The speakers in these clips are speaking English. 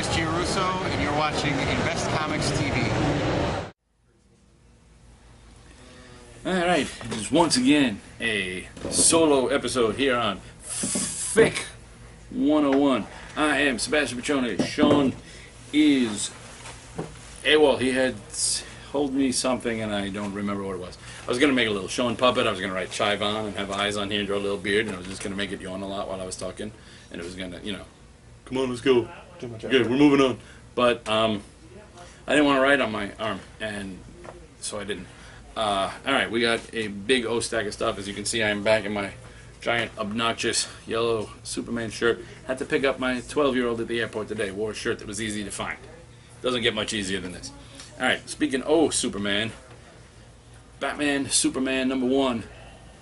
is Gianrusso, and you're watching Invest Comics TV. Alright, it is once again a solo episode here on FFFIC 101. I am Sebastian Piccione. Sean is AWOL. He had told me something and I don't remember what it was. I was going to make a little Sean puppet. I was going to write Chivon and have eyes on here and draw a little beard, and I was just going to make it yawn a lot while I was talking. And it was going to, you know, come on, let's go. Good, we're moving on. But I didn't want to write on my arm, and so I didn't. Alright, we got a big O stack of stuff. As you can see, I am back in my giant, obnoxious yellow Superman shirt. Had to pick up my 12-year-old at the airport today. Wore a shirt that was easy to find. Doesn't get much easier than this. Alright, speaking of Superman, Batman Superman #1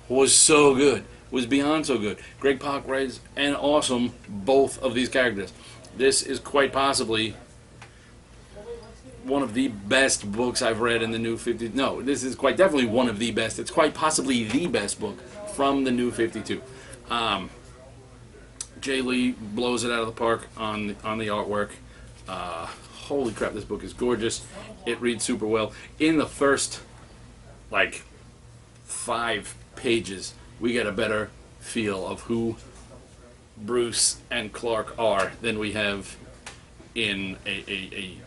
was so good. Was beyond so good. Greg Pak writes and awesome both of these characters. This is quite possibly one of the best books I've read in the New 50. No, this is quite definitely one of the best. It's quite possibly the best book from the New 52. Jay Lee blows it out of the park on the artwork. Holy crap, this book is gorgeous. It reads super well. In the first, like, 5 pages, we get a better feel of who Bruce and Clark are than we have in a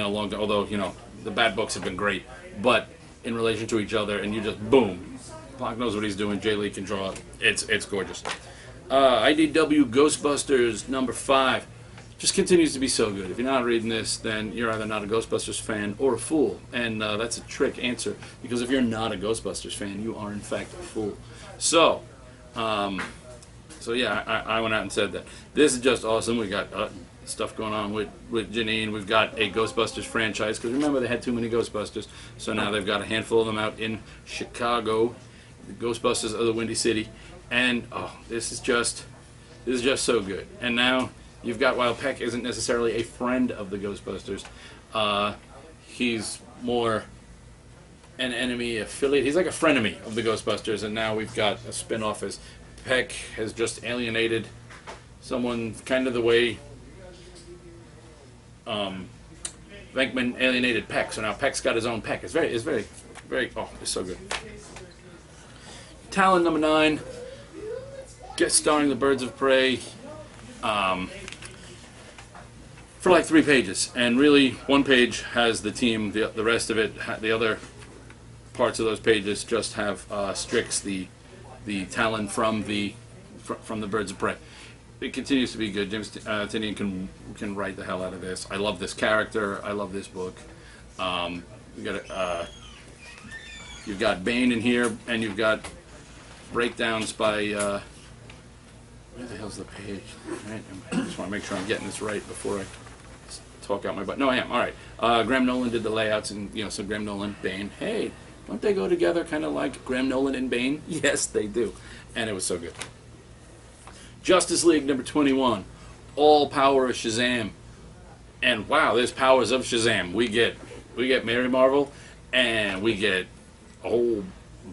long time. Although, you know, the Bat books have been great, but in relation to each other, and you just boom, Clark knows what he's doing. Jay Lee can draw. It's gorgeous. IDW Ghostbusters #5 just continues to be so good. If you're not reading this, then you're either not a Ghostbusters fan or a fool, and that's a trick answer, because if you're not a Ghostbusters fan, you are in fact a fool. So yeah, I went out and said that. This is just awesome. We got stuff going on with Janine. We've got a Ghostbusters franchise, because remember, they had too many Ghostbusters, so now they've got a handful of them out in Chicago, the Ghostbusters of the Windy City, and this is just so good. And now you've got, while Peck isn't necessarily a friend of the Ghostbusters, he's more an enemy affiliate. He's like a frenemy of the Ghostbusters, and now we've got a spin-off as Peck has just alienated someone, kind of the way Venkman alienated Peck. So now Peck's got his own Peck. It's very, it's so good. Talon #9, guest starring the Birds of Prey, for like 3 pages, and really 1 page has the team. The rest of it, the other parts of those pages, just have Strix, the Talon from the Birds of Prey. It continues to be good. James Tynion can write the hell out of this. I love this character. I love this book. You've got Bane in here, and you've got breakdowns by where the hell's the page? Right? I just want to make sure I'm getting this right before I talk out my butt. No, I am. All right. Graham Nolan did the layouts, and so Graham Nolan, Bane. Hey, don't they go together, kind of like Graham Nolan and Bane? Yes, they do. And it was so good. Justice League #21, All Power of Shazam, and wow, there's powers of Shazam. We get Mary Marvel, and we get a whole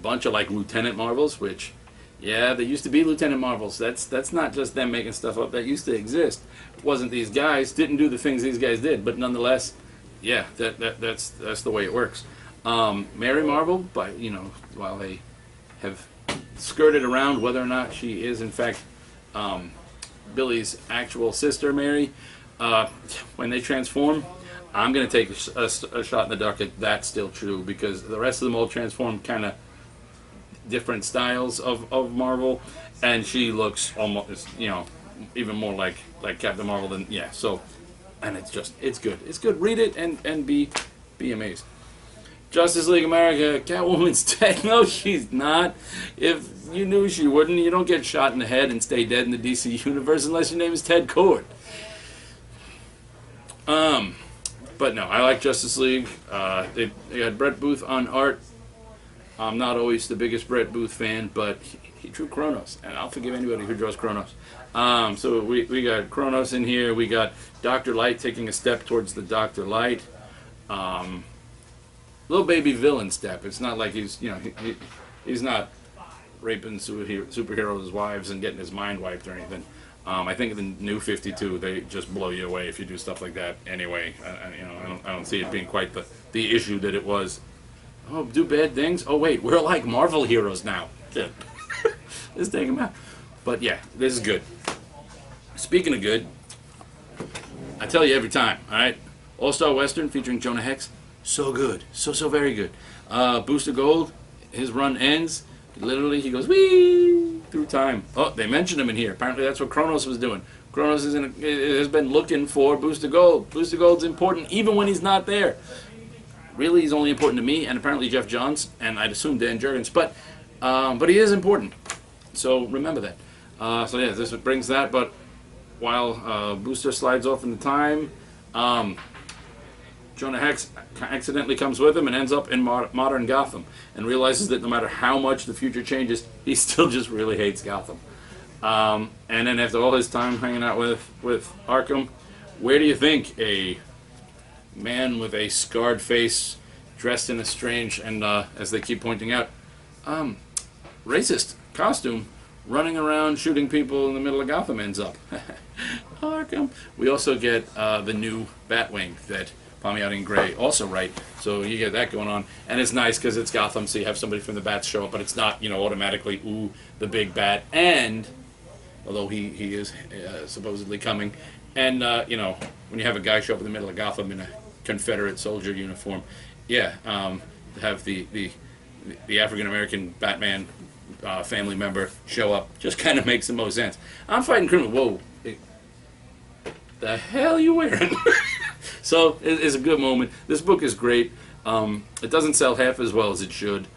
bunch of like Lieutenant Marvels, which, yeah, there used to be Lieutenant Marvels. That's not just them making stuff up. That used to exist. It wasn't these guys, didn't do the things these guys did, but nonetheless, yeah, that's the way it works. Mary Marvel, but while they have skirted around whether or not she is in fact Billy's actual sister, Mary, when they transform, I'm going to take a shot in the dark at that's still true, because the rest of them all transform kind of different styles of Marvel, and she looks almost, even more like Captain Marvel than, yeah, so, and it's good. It's good. Read it and be amazed. Justice League America, Catwoman's dead. No, she's not. If you knew she wouldn't, you don't get shot in the head and stay dead in the DC universe unless your name is Ted Kord. But no, I like Justice League. They got Brett Booth on art. I'm not always the biggest Brett Booth fan, but he drew Kronos, and I'll forgive anybody who draws Kronos. So we got Kronos in here. We got Dr. Light taking a step towards the Dr. Light. Little baby villain step. It's not like he's not raping superheroes' wives and getting his mind wiped or anything. I think the new 52, they just blow you away if you do stuff like that. Anyway, I don't see it being quite the issue that it was. Oh, do bad things? Oh wait, we're like Marvel heroes now. Let's take them out. But yeah, this is good. Speaking of good, I tell you every time. All right, All-Star Western featuring Jonah Hex. So good, so very good. Booster Gold, his run ends. Literally, he goes wee through time. Oh, they mentioned him in here. Apparently, that's what Kronos was doing. Kronos has been looking for Booster Gold. Booster Gold's important even when he's not there. Really, he's only important to me and apparently Jeff Johns and I'd assume Dan Jurgens. But he is important. So remember that. So yeah, this brings that. But while Booster slides off into time, Jonah Hex accidentally comes with him and ends up in modern Gotham and realizes that no matter how much the future changes, he still just really hates Gotham. And then after all his time hanging out with Arkham, where do you think a man with a scarred face, dressed in a strange and, as they keep pointing out, racist costume, running around shooting people in the middle of Gotham ends up? Arkham. We also get the new Batwing that Palmiotti Gray also write, so you get that going on, and it's nice because it's Gotham, so you have somebody from the Bats show up, but it's not, automatically the big bat. And although he is supposedly coming, and when you have a guy show up in the middle of Gotham in a Confederate soldier uniform, have the African American Batman family member show up just kind of makes the most sense. I'm fighting criminal. Whoa, the hell you wearing? So it's a good moment. This book is great. It doesn't sell half as well as it should,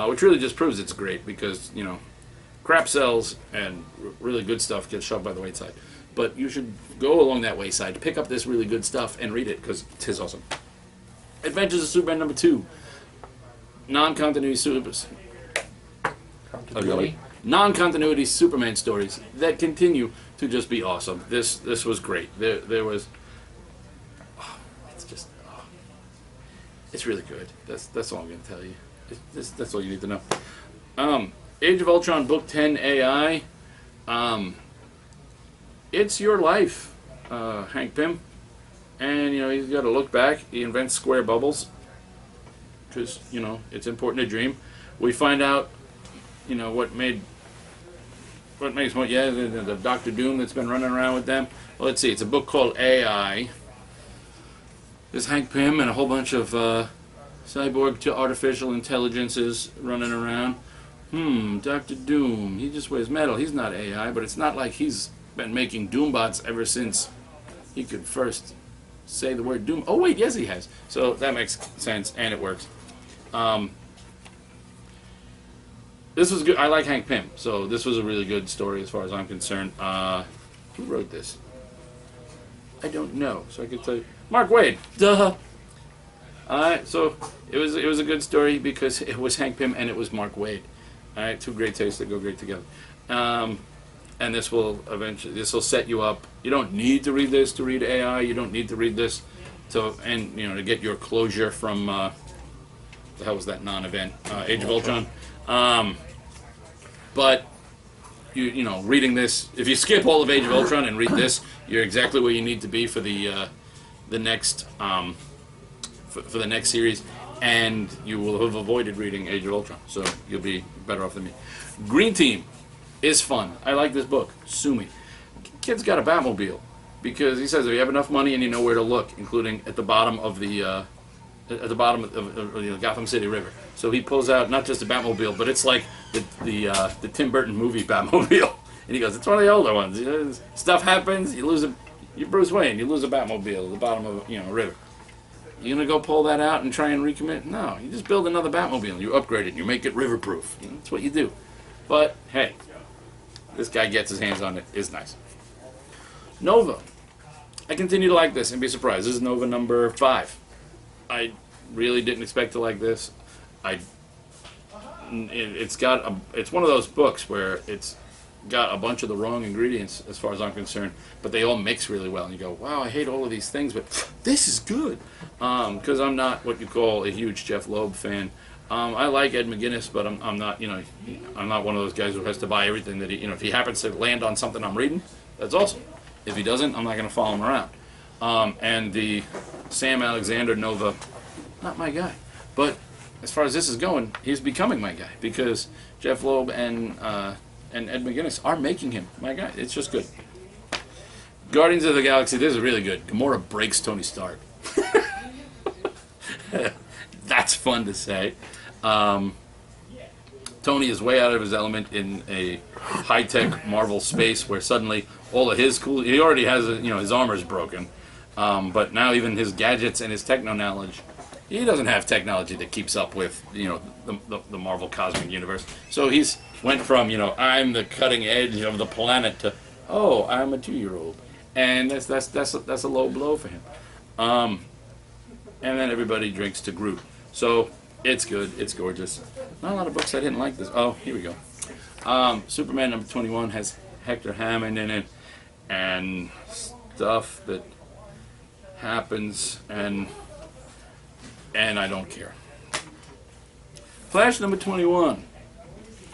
which really just proves it's great because, crap sells and really good stuff gets shoved by the wayside. But you should go along that wayside, pick up this really good stuff and read it because it is awesome. Adventures of Superman number 2. Non-continuity Non-continuity Superman stories that continue to just be awesome. This was great. There was... it's really good. That's all I'm going to tell you. That's all you need to know. Age of Ultron Book 10 AI. It's your life, Hank Pym. And, he's got to look back. He invents square bubbles. Because, it's important to dream. We find out, what makes the Doctor Doom that's been running around with them. Well, let's see. It's a book called AI. There's Hank Pym and a whole bunch of cyborg to artificial intelligences running around. Dr. Doom, he just wears metal. He's not AI, but it's not like he's been making Doombots ever since he could first say the word Doom. Oh, wait, yes, he has. So that makes sense, and it works. This was good. I like Hank Pym, so this was a really good story as far as I'm concerned. Who wrote this? I don't know, so I could tell you. Mark Waid. Duh. Alright, so it was a good story because it was Hank Pym and it was Mark Waid. Alright, two great tastes that go great together. And this will set you up. You don't need to read this to read AI. You don't need to read this to get your closure from the hell was that non-event? Age of Ultron. But reading this, if you skip all of Age of Ultron and read this, you're exactly where you need to be for the next for the next series, and you will have avoided reading Age of Ultron, so you'll be better off than me. Green Team is fun. I like this book. Sue me. Kid's got a Batmobile because he says if you have enough money and you know where to look, including at the bottom of the Gotham City River. So he pulls out not just a Batmobile, but it's like the Tim Burton movie Batmobile. And he goes, it's one of the older ones. Stuff happens, you lose you're Bruce Wayne, you lose a Batmobile at the bottom of a river. You gonna go pull that out and try and recommit? No, you just build another Batmobile, you upgrade it, you make it river-proof. That's what you do. But hey, this guy gets his hands on it. It's nice. Nova. I continue to like this and be surprised. This is Nova number 5. I really didn't expect to like this. It's one of those books where it's got a bunch of the wrong ingredients as far as I'm concerned, but they all mix really well. And you go, wow, I hate all of these things, but this is good. Because I'm not what you call a huge Jeff Loeb fan. I like Ed McGuinness, but I'm not, I'm not one of those guys who has to buy everything that he, if he happens to land on something I'm reading, That's awesome. If he doesn't, I'm not going to follow him around. And the Sam Alexander Nova, not my guy. But as far as this is going, he's becoming my guy because Jeff Loeb and Ed McGuinness are making him my guy. It's just good. Guardians of the Galaxy, this is really good. Gamora breaks Tony Stark. That's fun to say. Tony is way out of his element in a high-tech Marvel space where suddenly all of his cool... He already has, his armor's broken. But now even his gadgets and his techno knowledge, he doesn't have technology that keeps up with, the Marvel Cosmic Universe. So he's went from, I'm the cutting edge of the planet to, oh, I'm a 2-year-old. And that's a low blow for him. And then everybody drinks to Groot. So it's good. It's gorgeous. Not a lot of books I didn't like this. Oh, here we go. Superman number 21 has Hector Hammond in it, and stuff that happens, and I don't care. Flash number 21.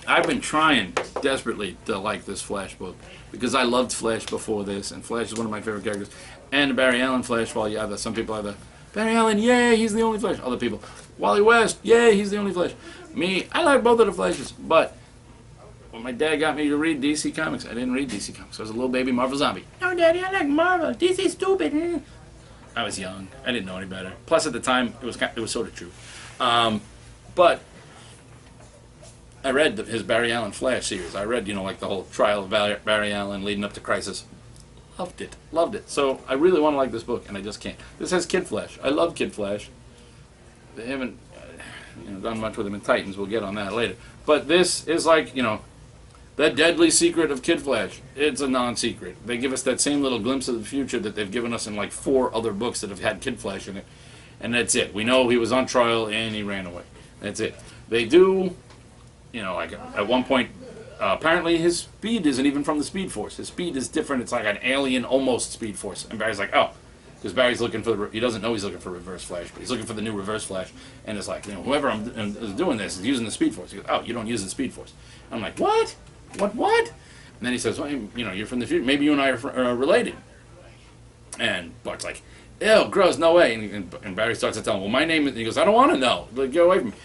I've been trying desperately to like this Flash book because I loved Flash before this, and Flash is one of my favorite characters. And the Barry Allen Flash, while some people either Barry Allen, yay, he's the only Flash. Other people, Wally West, yay, he's the only Flash. Me, I like both of the Flashes, but when my dad got me to read DC Comics, I didn't read DC Comics. I was a little baby Marvel zombie. No, Daddy, I like Marvel. DC's stupid. I was young. I didn't know any better. Plus, at the time, it was sort of true. But I read his Barry Allen Flash series. I read, like the whole trial of Barry Allen leading up to Crisis. Loved it. So I really want to like this book, and I just can't. This has Kid Flash. I love Kid Flash. They haven't done much with him in Titans. We'll get on that later. But this is like, the deadly secret of Kid Flash. It's a non-secret. They give us that same little glimpse of the future that they've given us in like 4 other books that have had Kid Flash in it. And that's it. We know he was on trial and he ran away. That's it. They do, like at one point, apparently his speed isn't even from the Speed Force. His speed is different. It's like an alien almost Speed Force. And Barry's like, oh. Because Barry's looking for he doesn't know he's looking for Reverse Flash, but he's looking for the new Reverse Flash. And it's like, whoever is doing this is using the Speed Force. He goes, oh, you don't use the Speed Force. I'm like, what? What? And then he says, well, you're from the future. Maybe you and I are related. And Bart's like, ew, gross, no way. And Barry starts to tell him, well, my name is... And he goes, I don't want to know. Like, get away from me.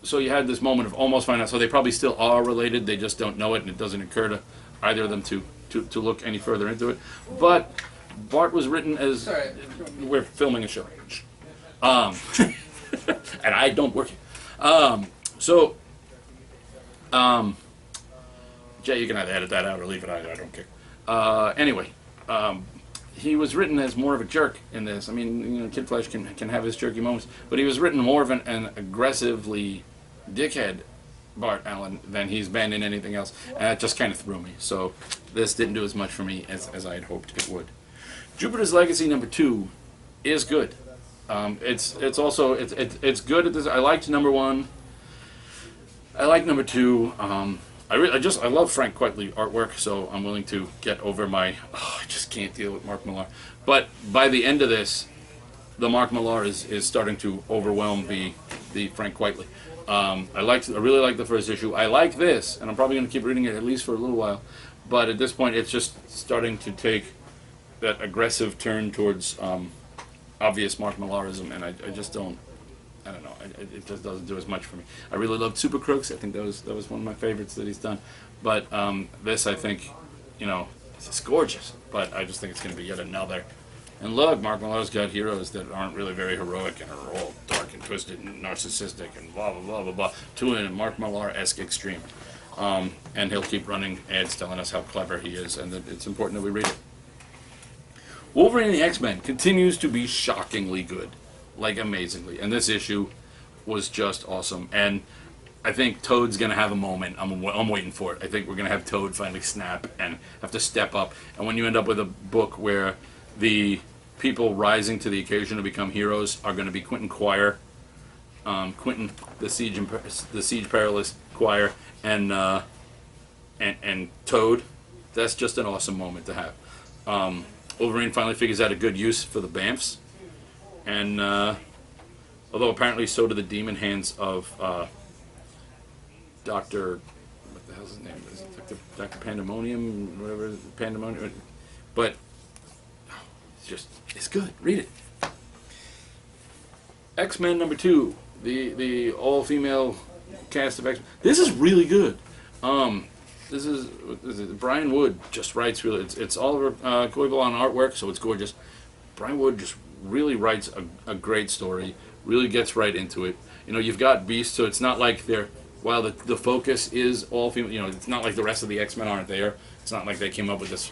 So you had this moment of almost finding out. So they probably still are related. They just don't know it, and it doesn't occur to either of them to look any further into it. But Bart was written as... Sorry. We're filming a show. And I don't work here. Jay, you can either edit that out or leave it. I don't care. Anyway, he was written as more of a jerk in this. I mean, Kid Flash can have his jerky moments, but he was written more of an aggressively dickhead Bart Allen than he's been in anything else, and that just kind of threw me. So this didn't do as much for me as I had hoped it would. Jupiter's Legacy number 2 is good. It's also good at this. I liked number 1. I like number 2. I love Frank Quitely artwork, so I'm willing to get over my I just can't deal with Mark Millar. But by the end of this, the Mark Millar is starting to overwhelm the Frank Quitely. I really like the first issue. I like this, and I'm probably going to keep reading it at least for a little while. But at this point, it's just starting to take that aggressive turn towards obvious Mark Millarism, and I just don't. I don't know. It just doesn't do as much for me. I really loved Super Crooks. I think that was one of my favorites that he's done. But this, I think, it's just gorgeous. But I just think it's going to be yet another. And look, Mark Millar's got heroes that aren't really very heroic and are all dark and twisted and narcissistic and blah blah blah blah blah. To a Mark Millar-esque extreme. And he'll keep running ads telling us how clever he is, and that it's important that we read it. Wolverine and the X-Men continues to be shockingly good. Like, amazingly. And this issue was just awesome. And I think Toad's going to have a moment. I'm waiting for it. I think we're going to have Toad finally snap and have to step up. And when you end up with a book where the people rising to the occasion to become heroes are going to be Quentin Quire, Quentin, the Siege Perilous Quire, and Toad, that's just an awesome moment to have. Wolverine finally figures out a good use for the Bamfs. And although apparently so do the demon hands of Dr. What the hell's his name? Is it Dr. Pandemonium, whatever, Pandemonium. But it's good. Read it. X-Men #2, the all-female cast of X-Men. This is really good. This is Brian Wood just writes really. It's Oliver Coyble on artwork, so it's gorgeous. Brian Wood just really writes a great story. Really gets right into it. You know, you've got Beast, so it's not like they're. While the focus is all female, you know, it's not like the rest of the X-Men aren't there. It's not like they came up with this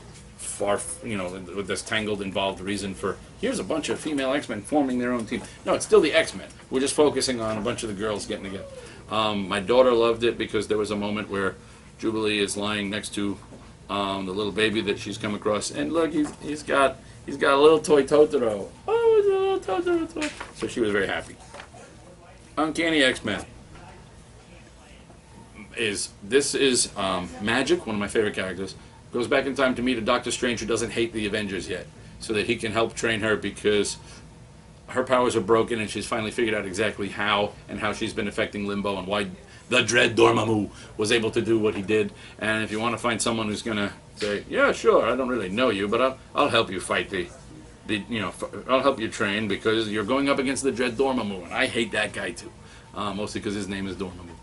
with this tangled, involved reason for here's a bunch of female X-Men forming their own team. No, it's still the X-Men. We're just focusing on a bunch of the girls getting together. My daughter loved it because there was a moment where Jubilee is lying next to the little baby that she's come across, and look, he's got a little toy Totoro. Oh, it's a little Totoro toy. So she was very happy. Uncanny XMen is Magic, one of my favorite characters. Goes back in time to meet a Doctor Strange who doesn't hate the Avengers yet, so that he can help train her because her powers are broken and she's finally figured out exactly how she's been affecting Limbo and why the Dread Dormammu was able to do what he did. And if you want to find someone who's going to say, yeah, sure, I don't really know you, but I'll help you fight I'll help you train because you're going up against the Dread Dormammu, and I hate that guy too, mostly because his name is Dormammu.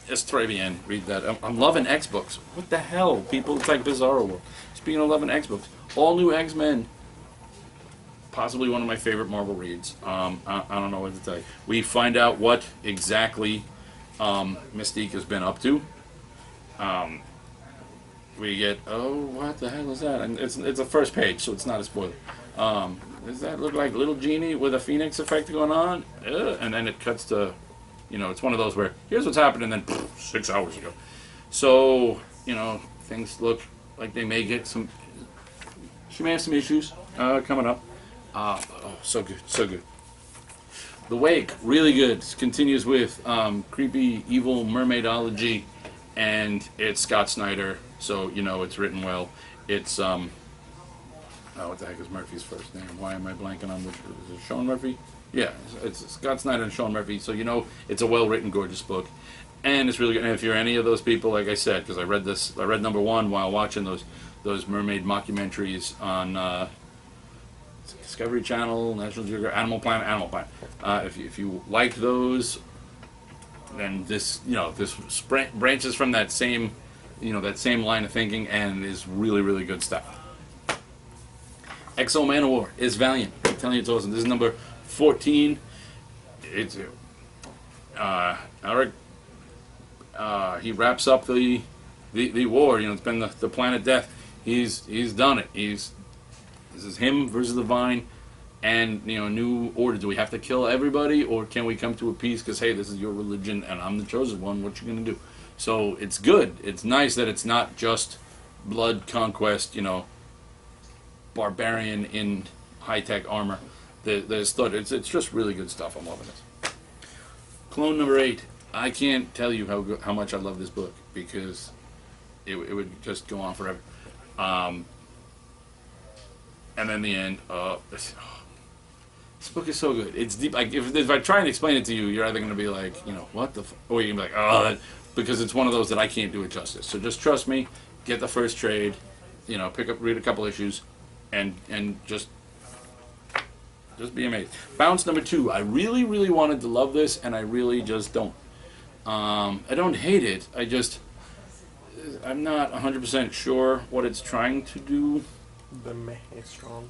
Es très bien. Read that. I'm loving X books. What the hell, people? It's like Bizarro World. Speaking of loving X books, all new X-Men. Possibly one of my favorite Marvel reads. I don't know what to tell you. We find out what exactly Mystique has been up to. We get, what the hell is that? And it's a first page, so it's not a spoiler. Does that look like Little Genie with a Phoenix effect going on? And then it cuts to, it's one of those where here's what's happened, and then 6 hours ago. So, things look like they may get some. She may have some issues coming up. So good, so good. The Wake, really good. Continues with creepy, evil Mermaidology, and it's Scott Snyder, so it's written well. It's what the heck is Murphy's first name? Why am I blanking on which? Is it Sean Murphy? Yeah, it's Scott Snyder and Sean Murphy, so it's a well-written, gorgeous book. And it's really good. And if you're any of those people, like I said, because I read #1 while watching those mermaid mockumentaries on Discovery Channel, National Geographic, Animal Planet. If you like those, then this branches from that same line of thinking and is really, really good stuff. XO Manowar is Valiant. I'm telling you, it's awesome. This is number 14. It's Eric. He wraps up the war. It's been the planet death. He's done it. This is him versus the Vine, and new order. Do we have to kill everybody, or can we come to a peace? Because hey, this is your religion, and I'm the chosen one. What you gonna do? So it's good. It's nice that it's not just blood conquest. Barbarian in high-tech armor. There's thought. It's just really good stuff. I'm loving it. Clone number 8. I can't tell you how much I love this book because it would just go on forever. And then the end. This book is so good. It's deep. Like if I try and explain it to you, you're either going to be like, what the, or you're going to be like, because it's one of those that I can't do it justice. So just trust me. Get the first trade. Read a couple issues, and just be amazed. Bounce number 2. I really, really wanted to love this, and I really just don't. I don't hate it. I'm not 100% sure what it's trying to do. The meh is strong.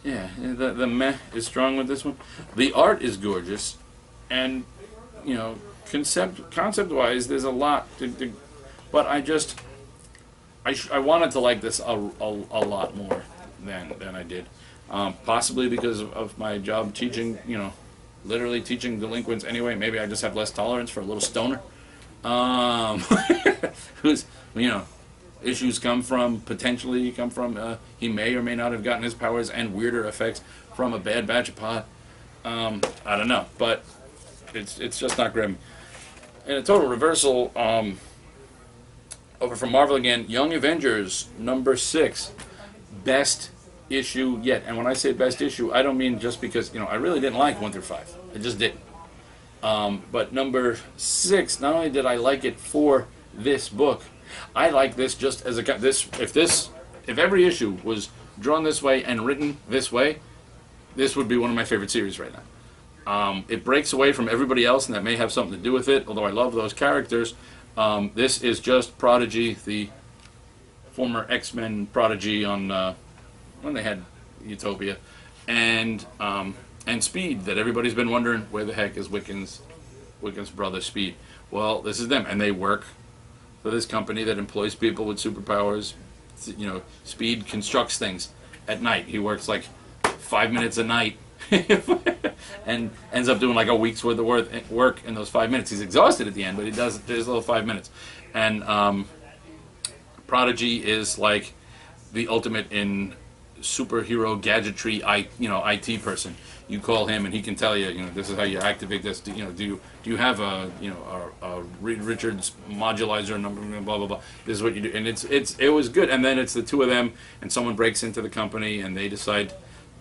Yeah, the meh is strong with this one. The art is gorgeous, and concept-wise, there's a lot to but I wanted to like this a lot more than I did. Possibly because of my job teaching, literally teaching delinquents anyway. Maybe I just have less tolerance for a little stoner. Who's, issues potentially come from, he may or may not have gotten his powers and weirder effects from a bad batch of pot. I don't know, but it's just not grim. In a total reversal, over from Marvel again, Young Avengers, number 6. Best issue yet. And when I say best issue, I don't mean just because, I really didn't like 1 through 5. I just didn't. But number 6, not only did I like it for this book, I like this just as a if every issue was drawn this way and written this way, this would be one of my favorite series right now. It breaks away from everybody else, and that may have something to do with it. Although I love those characters, this is just Prodigy, the former X-Men Prodigy on when they had Utopia, and Speed, that everybody's been wondering where the heck is Wiccan's brother Speed. Well, this is them, and they work for this company that employs people with superpowers. You know, Speed constructs things at night. He works like 5 minutes a night and ends up doing like a week's worth of work in those 5 minutes. He's exhausted at the end, but he does his little 5 minutes. And Prodigy is like the ultimate in superhero gadgetry, IT person. You call him and he can tell you, this is how you activate this. Do you have a Reed Richards modulator number, blah blah blah. This is what you do, and it was good. And then it's the two of them, and someone breaks into the company, and they decide,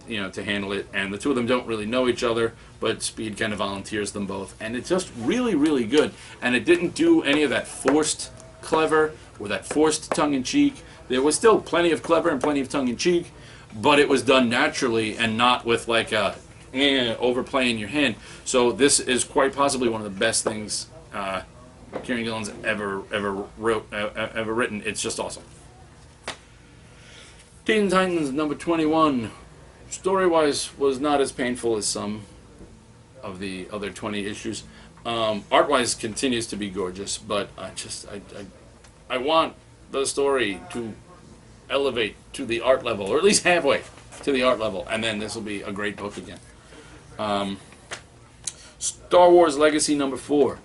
to handle it. And the two of them don't really know each other, but Speed kind of volunteers them both, and it's just really, really good. And it didn't do any of that forced clever or that forced tongue-in-cheek. There was still plenty of clever and plenty of tongue-in-cheek, but it was done naturally and not with like a overplaying your hand. So this is quite possibly one of the best things Kieran Gillen's ever written. It's just awesome. Teen Titans number 21. Story-wise, was not as painful as some of the other 20 issues. Art-wise, continues to be gorgeous, but I want the story to elevate to the art level, or at least halfway to the art level, and then this will be a great book again. Star Wars Legacy number 4.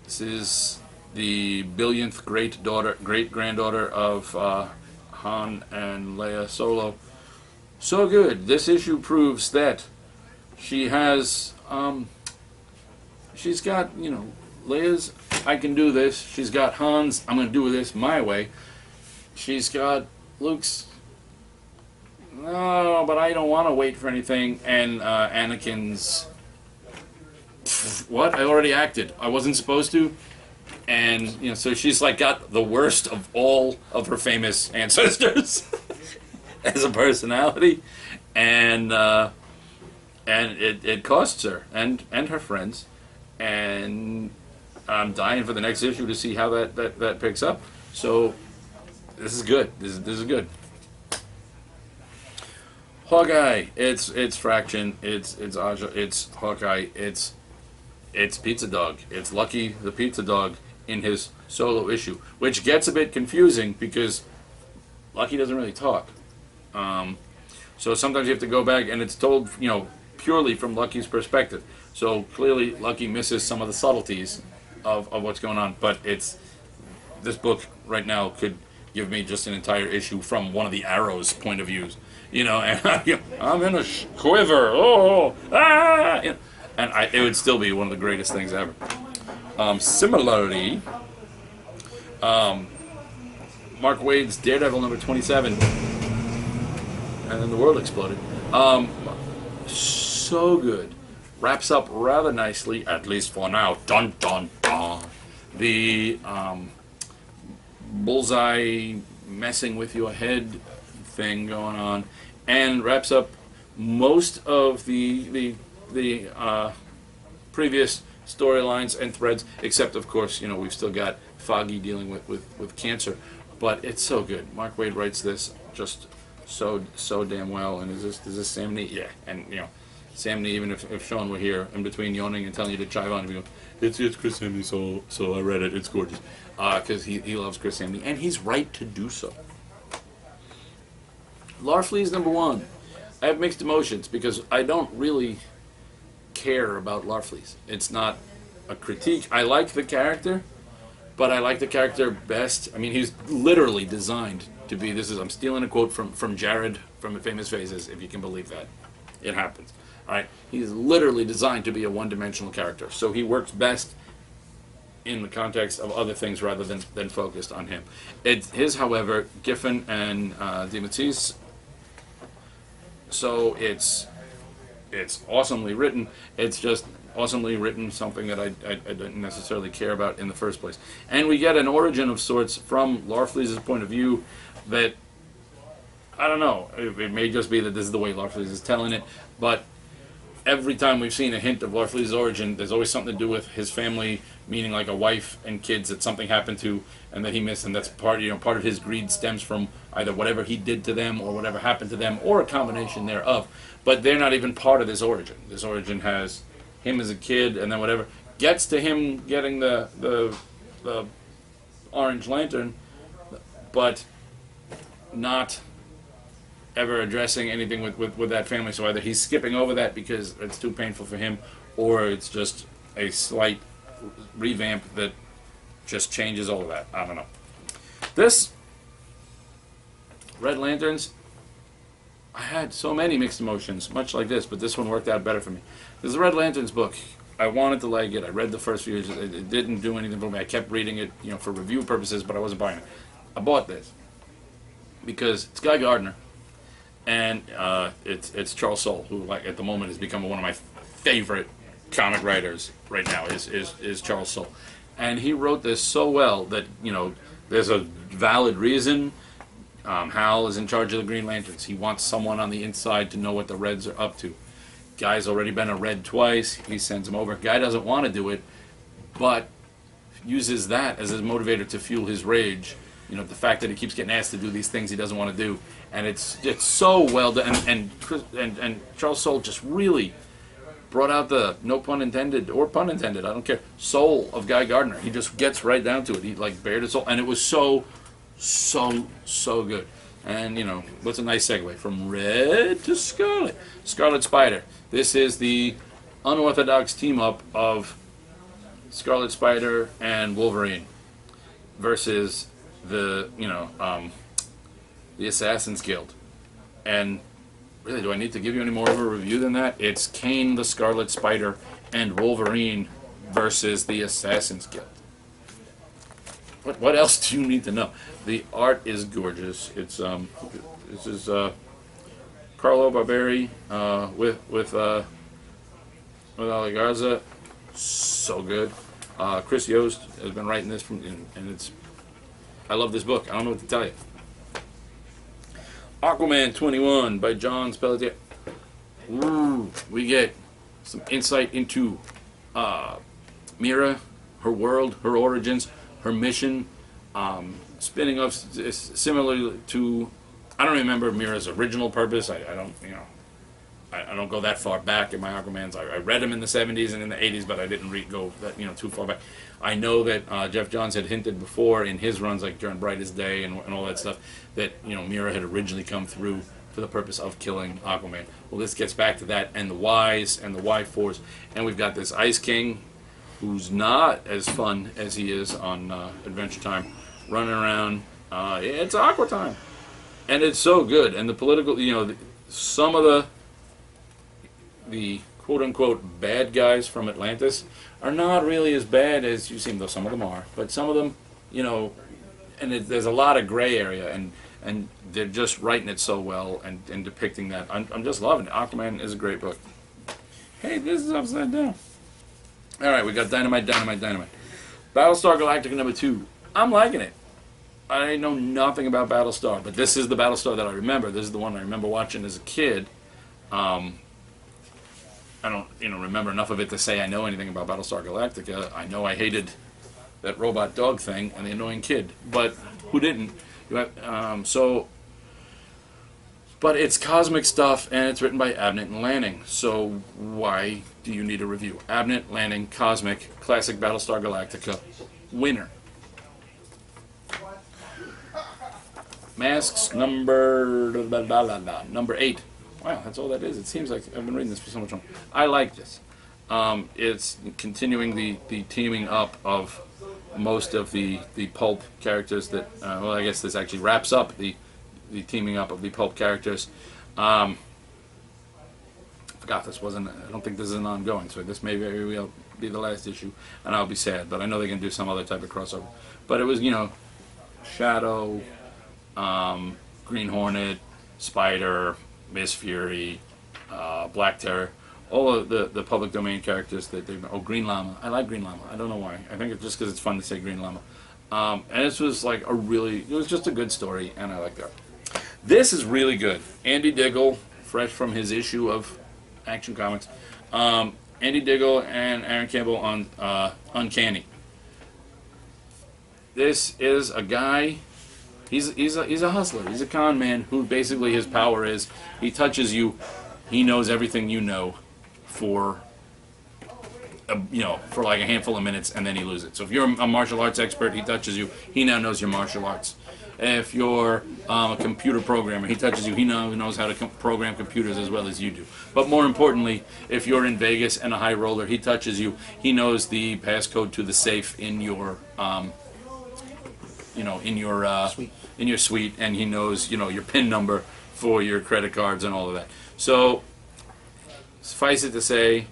This is the billionth great-granddaughter of Han and Leia Solo. So good. This issue proves that she has, she's got, Leia's, I can do this. She's got Han's, I'm going to do this my way. She's got Luke's, no, but I don't want to wait for anything. And Anakin's, what? I already acted. I wasn't supposed to. And, so she's like got the worst of all of her famous ancestors as a personality. And it costs her and her friends. And I'm dying for the next issue to see how that picks up. So this is good. This is good. Hawkeye. It's Fraction. It's Aja. It's Hawkeye. It's Pizza Dog. It's Lucky the Pizza Dog in his solo issue, which gets a bit confusing because Lucky doesn't really talk. So sometimes you have to go back, and it's told, purely from Lucky's perspective. So clearly, Lucky misses some of the subtleties of what's going on. But this book right now could give me just an entire issue from one of the Arrow's point of views. And I'm in a quiver. Oh, ah! And it would still be one of the greatest things ever. Similarly, Mark Waid's Daredevil number 27, and then the world exploded. So good. Wraps up rather nicely, at least for now. Dun dun dun. The bullseye messing with your head thing going on, and wraps up most of the previous storylines and threads, except of course we've still got Foggy dealing with cancer, but it's so good. Mark Waid writes this just so damn well. And is this Sam Neill? Yeah, and Sam Neill, even if Sean were here in between yawning and telling you to chive on, he'd go, it's Chris Samney, so I read it. It's gorgeous, because he loves Chris Samney, and he's right to do so. Larfleeze number 1. I have mixed emotions because I don't really care about Larfleeze. It's not a critique. I like the character, but I like the character best. I mean, he's literally designed to be. I'm stealing a quote from Jared from Famous Faces, if you can believe that. It happens. All right, he's literally designed to be a one-dimensional character, so he works best in the context of other things rather than focused on him. His, however, Giffen and DeMatteis. So it's awesomely written. It's just awesomely written, something that I didn't necessarily care about in the first place. And we get an origin of sorts from Larfleeze's point of view that, I don't know, it may just be that this is the way Larfleeze is telling it, but every time we've seen a hint of Larfleeze's origin, there's always something to do with his family, meaning like a wife and kids that something happened to and that he missed, and that's part of his greed stems from either whatever he did to them or whatever happened to them or a combination thereof. But they're not even part of this origin. This origin has him as a kid, and then whatever gets to him getting the Orange Lantern, but not ever addressing anything with that family. So either he's skipping over that because it's too painful for him, or it's just a slight revamp that just changes all of that. I don't know. This Red Lanterns, I had so many mixed emotions, much like this, but this one worked out better for me. This is a Red Lanterns book. I wanted to like it. I read the first few years. It didn't do anything for me. I kept reading it, for review purposes, but I wasn't buying it. I bought this because it's Guy Gardner, and it's Charles Soule, who, like, at the moment has become one of my favorite comic writers right now. Is Charles Soule, and he wrote this so well that there's a valid reason. Hal is in charge of the Green Lanterns. He wants someone on the inside to know what the Reds are up to. Guy's already been a Red twice. He sends him over. Guy doesn't want to do it, but uses that as his motivator to fuel his rage. The fact that he keeps getting asked to do these things he doesn't want to do, and it's so well done. And Charles Soule just really brought out the, no pun intended or pun intended, I don't care, soul of Guy Gardner. He just gets right down to it. He bared his soul, and it was so good. And what's a nice segue from Red to Scarlet? Scarlet Spider. This is the unorthodox team up of Scarlet Spider and Wolverine versus the Assassin's Guild. And really, do I need to give you any more of a review than that? It's Kane the Scarlet Spider and Wolverine versus the Assassin's Guild. What else do you need to know? The art is gorgeous. It's this is Carlo Barberi with Ali Garza. So good. Chris Yost has been writing this and I love this book. I don't know what to tell you. Aquaman 21 by John Spelletier. Ooh, we get some insight into Mira, her world, her origins, her mission, spinning off similarly to, I don't remember Mira's original purpose. I don't go that far back in my Aquamans. I read them in the 70s and in the 80s, but I didn't go that too far back. I know that Jeff Johns had hinted before in his runs, like during Brightest Day and all that stuff, that Mira had originally come through for the purpose of killing Aquaman. Well, this gets back to that and the Ys and the Y-Force, and we've got this Ice King, who's not as fun as he is on Adventure Time, running around. It's Aqua Time, and it's so good. And the political, some of the quote-unquote bad guys from Atlantis are not really as bad as you seem, though some of them are. But some of them, and there's a lot of gray area, and they're just writing it so well and depicting that. I'm just loving it. Aquaman is a great book. Hey, this is upside down. All right, we got Dynamite, Dynamite, Dynamite. Battlestar Galactica #2. I'm liking it. I know nothing about Battlestar, but this is the Battlestar that I remember. This is the one I remember watching as a kid. I don't, remember enough of it to say I know anything about Battlestar Galactica. I know I hated that robot dog thing and the annoying kid, but who didn't? But it's cosmic stuff, and it's written by Abnett and Lanning. So why do you need a review? Abnett, Lanning, cosmic, classic Battlestar Galactica, winner. Masks number 8. Wow, that's all that is. It seems like I've been reading this for so much longer. I like this. It's continuing the teaming up of most of the pulp characters that, well, I guess this actually wraps up the teaming up of the pulp characters. I forgot this wasn't, I don't think this is an ongoing, so this may very well be the last issue, and I'll be sad, but I know they can do some other type of crossover. But it was, Shadow, Green Hornet, Spider, Miss Fury, Black Terror, all of the public domain characters that they've. Oh, Green Llama. I like Green Llama. I don't know why. I think it's just because it's fun to say Green Llama. And this was like it was just a good story, and I like that. This is really good. Andy Diggle, fresh from his issue of Action Comics. Andy Diggle and Aaron Campbell on Uncanny. This is a guy. He's a hustler. He's a con man who basically his power is he touches you, he knows everything you know for for like a handful of minutes, and then he loses it. So if you're a martial arts expert, he touches you, he now knows your martial arts. If you're a computer programmer, he touches you, he now knows how to program computers as well as you do. But more importantly, if you're in Vegas and a high roller, he touches you, he knows the passcode to the safe in your in your suite, and he knows your PIN number for your credit cards and all of that. So suffice it to say,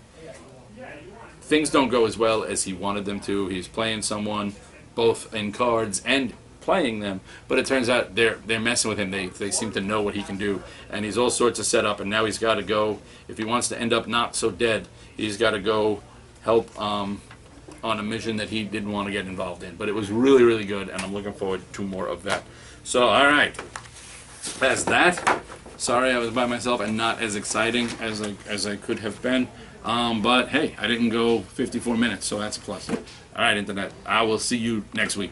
things don't go as well as he wanted them to. He's playing someone both in cards and playing them, but it turns out they're messing with him. They seem to know what he can do, and he's all sorts of set up, and now he's got to go, if he wants to end up not so dead, he's got to go help on a mission that he didn't want to get involved in. But it was really, really good, and I'm looking forward to more of that. So, alright, that's that. Sorry I was by myself and not as exciting as I could have been. But hey, I didn't go 54 minutes, so that's a plus. Alright, Internet, I will see you next week.